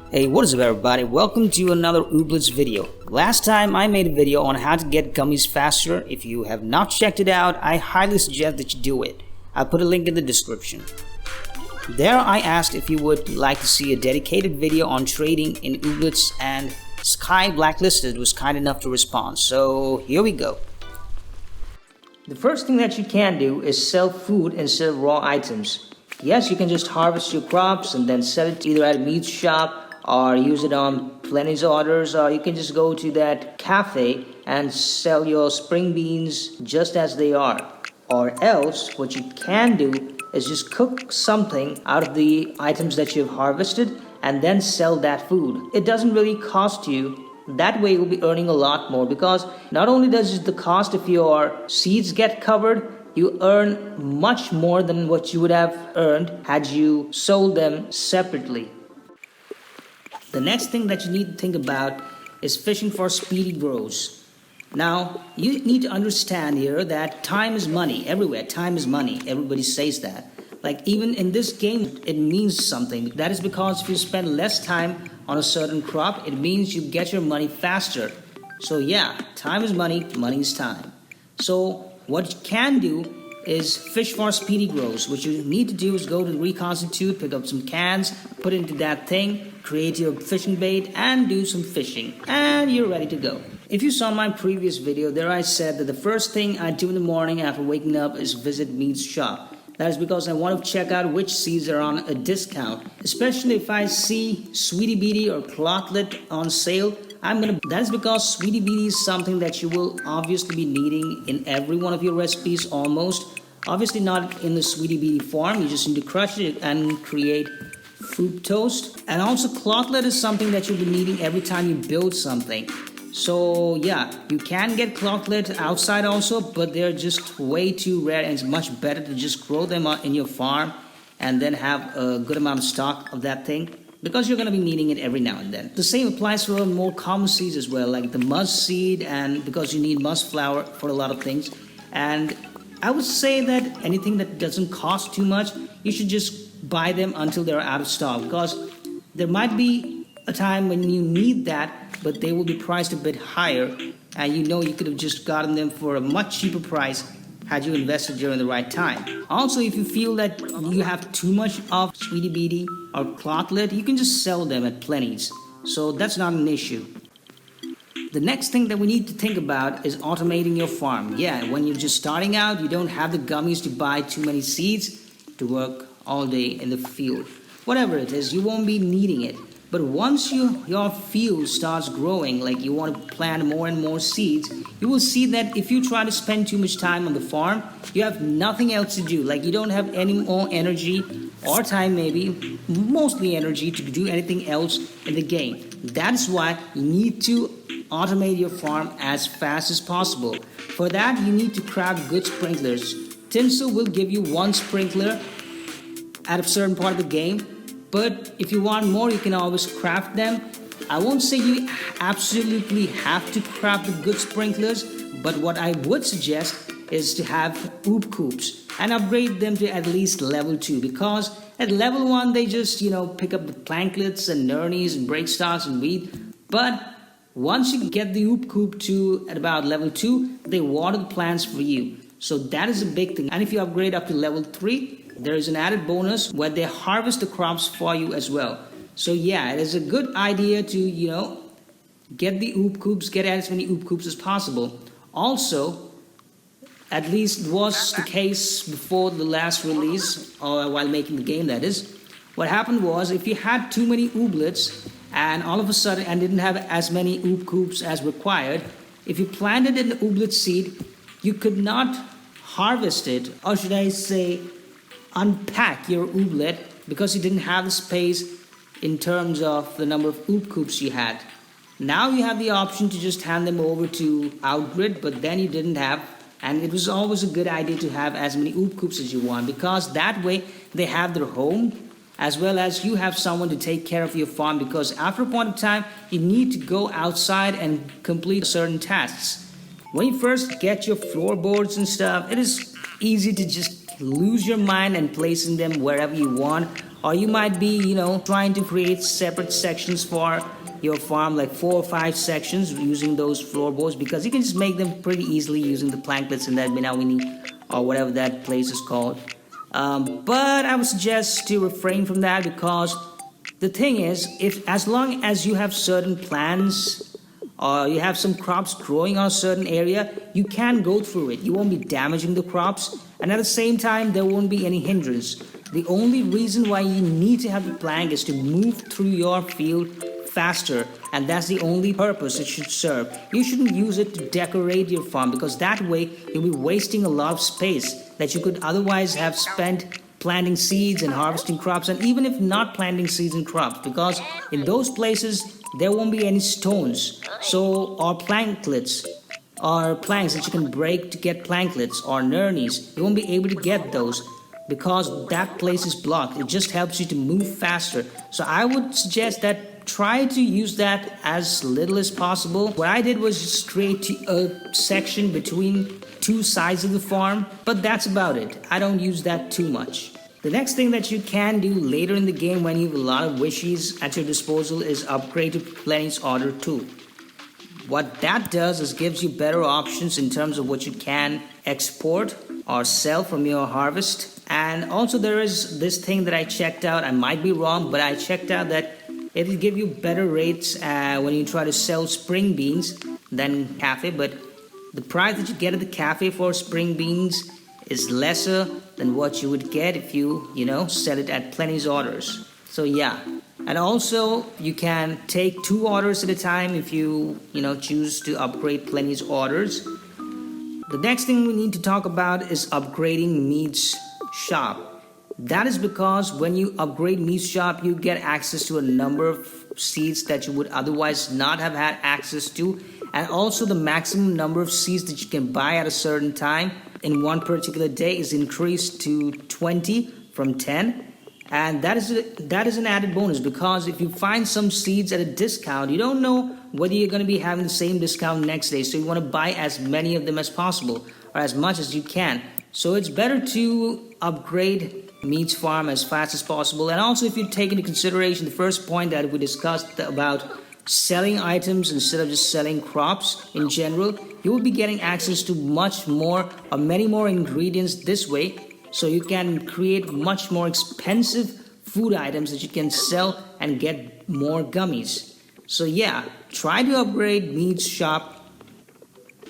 Hey, what is up everybody? Welcome to another Ooblets video. Last time I made a video on how to get gummies faster. If you have not checked it out, I highly suggest that you do it. I'll put a link in the description. There I asked if you would like to see a dedicated video on trading in Ooblets, and Sky Blacklisted was kind enough to respond. So here we go. The first thing that you can do is sell food instead of raw items. Yes, you can just harvest your crops and then sell it either at a meat shop or use it on Plenty's orders, or you can just go to that cafe and sell your spring beans just as they are. Or else, what you can do is just cook something out of the items that you've harvested and then sell that food. It doesn't really cost you. That way you'll be earning a lot more, because not only does the cost of your seeds get covered, you earn much more than what you would have earned had you sold them separately. The next thing that you need to think about is fishing for speedy grows. Now, you need to understand here that time is money. Everywhere, time is money. Everybody says that. Like, even in this game, it means something. That is because if you spend less time on a certain crop, it means you get your money faster. So yeah, time is money, money is time. So what you can do is fish for speedy grows. What you need to do is go to Reconstitute, pick up some cans, put it into that thing, create your fishing bait, and do some fishing. And you're ready to go. If you saw my previous video, there I said that the first thing I do in the morning after waking up is visit Meat's shop. That is because I want to check out which seeds are on a discount. Especially if I see Sweetie Beatie or Clotlet on sale, that is because Sweetie Beatie is something that you will obviously be needing in every one of your recipes almost. Obviously not in the Sweetie Beatie form, you just need to crush it and create fruit toast. And also Clotlet is something that you'll be needing every time you build something. So yeah, you can get Clotlet outside also, but they're just way too rare, and it's much better to just grow them in your farm and then have a good amount of stock of that thing, because you're going to be needing it every now and then. The same applies for more common seeds as well, like the musk seed, and because you need musk flour for a lot of things. And I would say that anything that doesn't cost too much, you should just buy them until they're out of stock, because there might be a time when you need that, but they will be priced a bit higher, and you know you could have just gotten them for a much cheaper price had you invested during the right time. Also, if you feel that you have too much of Sweetie Beatie or Clotlet, you can just sell them at Plenty's. So that's not an issue. The next thing that we need to think about is automating your farm. Yeah, when you're just starting out, you don't have the gummies to buy too many seeds to work all day in the field. Whatever it is, you won't be needing it. But once your field starts growing, like you want to plant more and more seeds, you will see that if you try to spend too much time on the farm, you have nothing else to do. Like, you don't have any more energy or time, maybe mostly energy, to do anything else in the game. That's why you need to automate your farm as fast as possible. For that, you need to craft good sprinklers. Tinsel will give you one sprinkler at a certain part of the game, but if you want more, you can always craft them. I won't say you absolutely have to craft the good sprinklers, but what I would suggest is to have oop coops and upgrade them to at least level 2, because at level 1 they just, pick up the planklets and nurnies and break stocks and wheat. But once you get the oop coop to at about level 2, they water the plants for you. So that is a big thing. And if you upgrade up to level 3, there is an added bonus where they harvest the crops for you as well. So yeah, it is a good idea to, get the oop coops, get as many oop coops as possible. Also, at least was the case before the last release, or while making the game, that is. What happened was, if you had too many ooblets and all of a sudden and didn't have as many oop coops as required, if you planted an ooblet seed, you could not harvest it, or should I say unpack your ooblet, because you didn't have the space in terms of the number of oop coops you had. Now you have the option to just hand them over to Outgrid, but then you didn't have, and it was always a good idea to have as many oop coops as you want, because that way they have their home, as well as you have someone to take care of your farm, because after a point of time you need to go outside and complete certain tasks. When you first get your floorboards and stuff, it is easy to just lose your mind and placing them wherever you want Or you might be, trying to create separate sections for your farm, like 4 or 5 sections using those floorboards, because you can just make them pretty easily using the planklets in that Binawini or whatever that place is called. But I would suggest to refrain from that, because the thing is, if as long as you have certain plants or you have some crops growing on a certain area, you can go through it. You won't be damaging the crops, and at the same time, there won't be any hindrance. The only reason why you need to have the plank is to move through your field faster, and that's the only purpose it should serve. You shouldn't use it to decorate your farm, because that way you'll be wasting a lot of space that you could otherwise have spent planting seeds and harvesting crops, and even if not planting seeds and crops, because in those places there won't be any stones, or planklets or planks that you can break to get planklets or nurnies. You won't be able to get those because that place is blocked. It just helps you to move faster. So I would suggest that try to use that as little as possible. What I did was just create a section between 2 sides of the farm, but that's about it. I don't use that too much. The next thing that you can do later in the game when you have a lot of wishes at your disposal is upgrade to Plenty's Order 2. What that does is gives you better options in terms of what you can export or sell from your harvest. And also there is this thing that I checked out. I might be wrong, but I checked out that it will give you better rates when you try to sell spring beans than cafe. But the price that you get at the cafe for spring beans is lesser than what you would get if you, sell it at Plenty's Orders. So yeah. And also you can take 2 orders at a time if you, choose to upgrade Plenty's Orders. The next thing we need to talk about is upgrading Mead's shop. That is because when you upgrade Mead's shop, you get access to a number of seeds that you would otherwise not have had access to, and also the maximum number of seeds that you can buy at a certain time in one particular day is increased to 20 from 10. And that is an added bonus, because if you find some seeds at a discount, you don't know whether you're going to be having the same discount next day. So you want to buy as many of them as possible, or as much as you can. So it's better to upgrade Mead's farm as fast as possible. And also, if you take into consideration the first point that we discussed about selling items instead of just selling crops in general, you will be getting access to much more or many more ingredients this way. So you can create much more expensive food items that you can sell and get more gummies. So yeah, try to upgrade Mead's shop.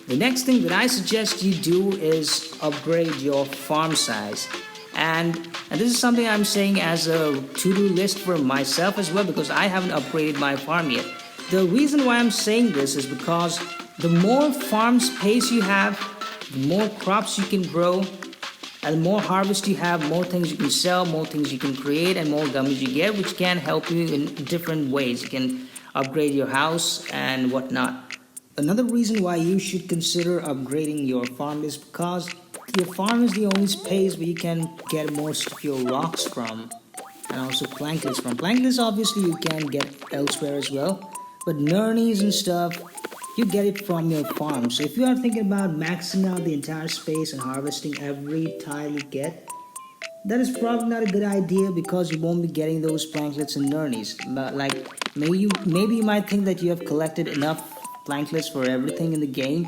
The next thing that I suggest you do is upgrade your farm size. And this is something I'm saying as a to-do list for myself as well, because I haven't upgraded my farm yet. The reason why I'm saying this is because the more farm space you have, the more crops you can grow, and the more harvest you have, more things you can sell, more things you can create, and more gummies you get, which can help you in different ways. You can upgrade your house and whatnot. Another reason why you should consider upgrading your farm is because your farm is the only space where you can get most of your rocks from, and also planklets from. Planklets obviously you can get elsewhere as well, but nurnies and stuff, you get it from your farm. So if you are thinking about maxing out the entire space and harvesting every tile you get, that is probably not a good idea, because you won't be getting those planklets and nurnies. But maybe you might think that you have collected enough planklets for everything in the game,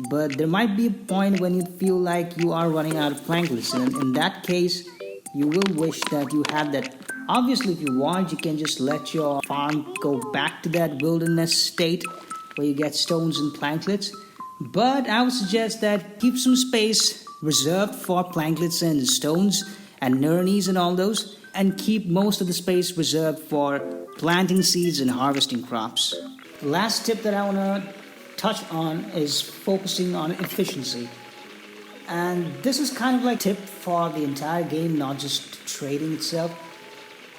but there might be a point when you feel like you are running out of planklets, and in that case you will wish that you had that. Obviously, if you want, you can just let your farm go back to that wilderness state where you get stones and planklets, but I would suggest that keep some space reserved for planklets and stones and nurnies and all those, and keep most of the space reserved for planting seeds and harvesting crops. The last tip that I want to touch on is focusing on efficiency. And this is kind of like a tip for the entire game, not just trading itself,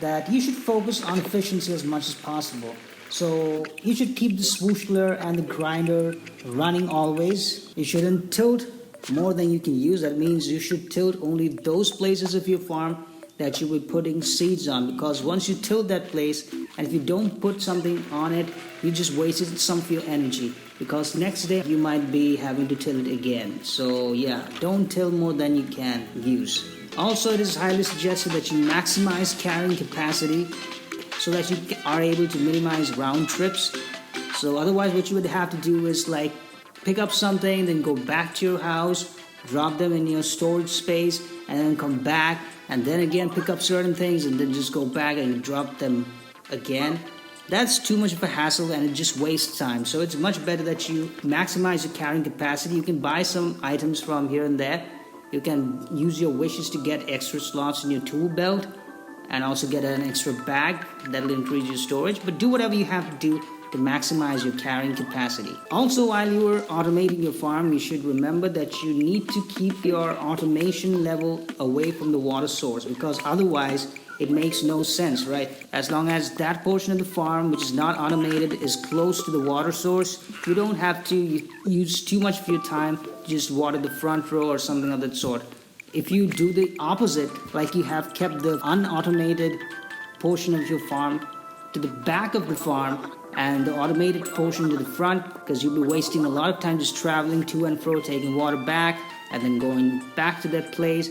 that you should focus on efficiency as much as possible. So you should keep the swooshler and the grinder running always. You shouldn't tilt more than you can use. That means you should tilt only those places of your farm that you will be putting seeds on, because once you tilt that place, and if you don't put something on it, you just wasted some of your energy, because next day you might be having to till it again. So yeah, don't till more than you can use. Also, it is highly suggested that you maximize carrying capacity so that you are able to minimize round trips. So otherwise what you would have to do is like pick up something, then go back to your house, drop them in your storage space, and then come back and then again pick up certain things and then just go back and drop them again. That's too much of a hassle and it just wastes time. So it's much better that you maximize your carrying capacity. You can buy some items from here and there. You can use your wishes to get extra slots in your tool belt and also get an extra bag that'll increase your storage. But do whatever you have to do to maximize your carrying capacity. Also, while you are automating your farm, you should remember that you need to keep your automation level away from the water source, because otherwise it makes no sense, right? As long as that portion of the farm which is not automated is close to the water source, you don't have to use too much of your time to just water the front row or something of that sort. If you do the opposite, like you have kept the unautomated portion of your farm to the back of the farm and the automated portion to the front, because you'll be wasting a lot of time just traveling to and fro, taking water back and then going back to that place,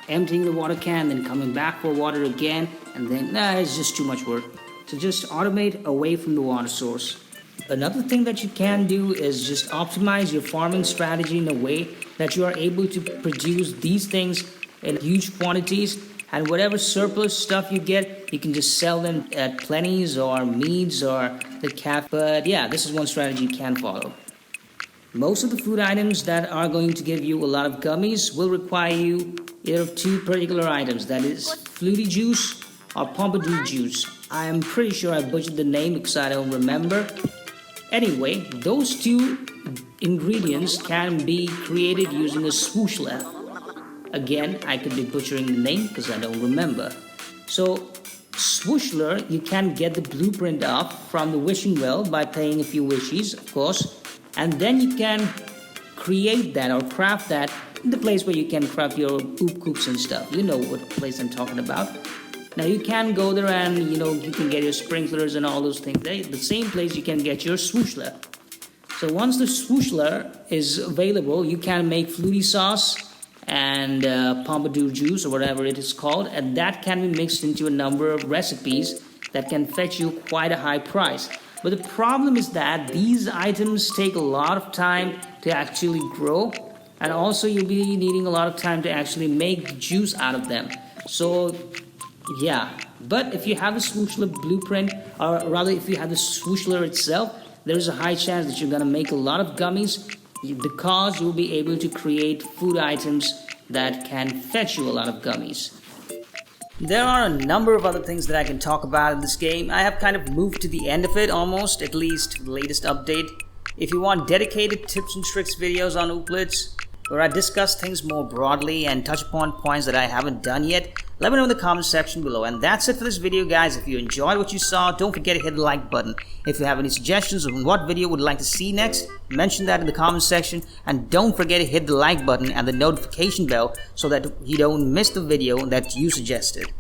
emptying the water can, then coming back for water again, and then it's just too much work. So just automate away from the water source. Another thing that you can do is just optimize your farming strategy in a way that you are able to produce these things in huge quantities, and whatever surplus stuff you get, you can just sell them at Plenty's or Mead's or the Cafe. But yeah, this is one strategy you can follow. Most of the food items that are going to give you a lot of gummies will require you either of two particular items, that is Flutie Juice or Pompadour Juice. I am pretty sure I butchered the name because I don't remember. Anyway, those two ingredients can be created using a Swooshler. Again, I could be butchering the name because I don't remember. So, Swooshler, you can get the blueprint of from the wishing well by paying a few wishes, of course. And then you can create that or craft that in the place where you can craft your oop coops and stuff. You know what place I'm talking about. Now you can go there and you can get your sprinklers and all those things. The same place you can get your Swooshler. So once the Swooshler is available, you can make Flutie sauce and Pompadour juice or whatever it is called, and that can be mixed into a number of recipes that can fetch you quite a high price. But the problem is that these items take a lot of time to actually grow, and also you'll be needing a lot of time to actually make the juice out of them. So yeah, but if you have the Swooshler blueprint, or rather if you have the Swooshler itself, there's a high chance that you're going to make a lot of gummies, because you'll be able to create food items that can fetch you a lot of gummies. There are a number of other things that I can talk about in this game. I have kind of moved to the end of it almost, at least the latest update. If you want dedicated tips and tricks videos on Ooblets, where I discuss things more broadly and touch upon points that I haven't done yet, let me know in the comment section below. And that's it for this video, guys. If you enjoyed what you saw, don't forget to hit the like button. If you have any suggestions on what video you would like to see next, mention that in the comment section. And don't forget to hit the like button and the notification bell so that you don't miss the video that you suggested.